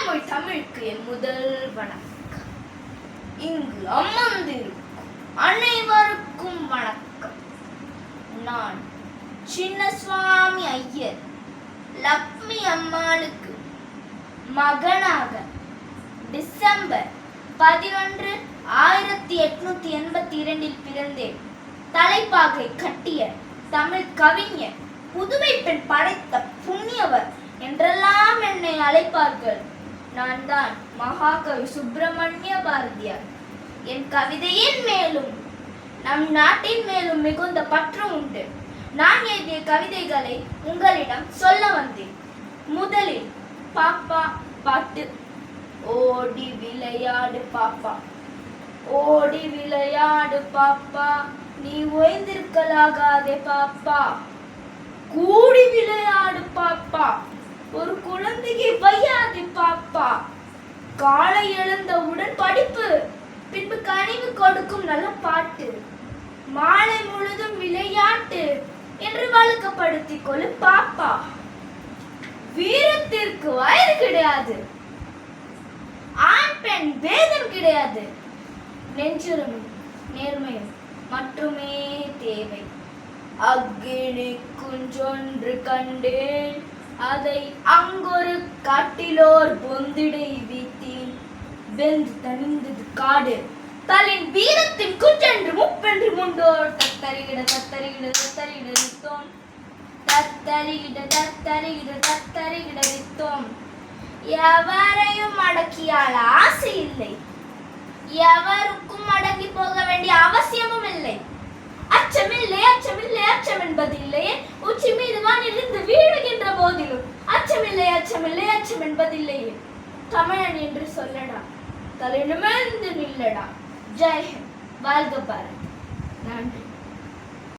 செம்மொழி தமிழுக்கு என் முதல் வணக்கம். இங்கு அமர்ந்திருக்கும் அனைவருக்கும் வணக்கம். நான் சின்னசுவாமி ஐயர் லக்ஷ்மி அம்மாளுக்கு மகனாக டிசம்பர் 11, 1882 பிறந்தேன். தலைப்பாகை கட்டிய தமிழ் கவிஞர், புதுமை பெண் படைத்த புண்ணியவர் என்றெல்லாம் என்னை அழைப்பார்கள். நான் தான் மகாகவி சுப்பிரமணிய பாரதியார். என் கவிதையின் மேலும் நம் நாட்டின் மேலும் மிகுந்த பற்று உண்டு. நான் எழுதிய கவிதைகளை உங்களிடம் சொல்ல வந்தேன். முதலில் பாப்பா பாட்டு. ஓடி விளையாடு பாப்பா, ஓடி விளையாடு பாப்பா, நீ ஓய்ந்திருக்கலாகாதே பாப்பா, கூடி விளையாடு பாப்பா, ஒரு குழந்தையை வையாதே பாப்பா, காலை எழுந்தவுடன் படிப்பு, பின்பு கனிவு கொடுக்கும் நல்ல பாட்டு, மாலை முழுதும் விளையாட்டு என்று வழக்கப்படுத்திக் கொள்ளு பாப்பா. வீரத்திற்கு வயது கிடையாது, ஆண் பெண் பேதம் கிடையாது, நெஞ்சுரமும் நேர்மையும் மட்டுமே தேவை. அக்கினி குஞ்சொன்று கண்டேன், அதை அங்கொரு காட்டிலோர் பொந்திடை வீத்தேன், வெந்து தணிந்தது காடு, தலின் வீரத்தின் குஞ்சென்று முப்பென்று முண்டோர், தத்தரிகிட தத்தரிகிட தத்தரிகிட நித்தோம், தத்தரிகிட தத்தரிகிட தத்தரிகிட நித்தோம். எவரையும் அடக்கியால் ஆசை இல்லை, எவருக்கும் அடங்கி போக வேண்டிய அவசியமும் இல்லை. அச்சமில்லை அச்சமில்லை அச்சம் என்பதில்லையே, உச்சி மீது வானிலிருந்து வீழுகின்ற போதிலும் அச்சமில்லை அச்சமில்லை அச்சம் என்பதில்லையே. தமிழன் என்று சொல்லடா, தலை நிமிர்ந்து நில்லடா. ஜெய் ஹிந்த், வாழ்க பாரத். நன்றி.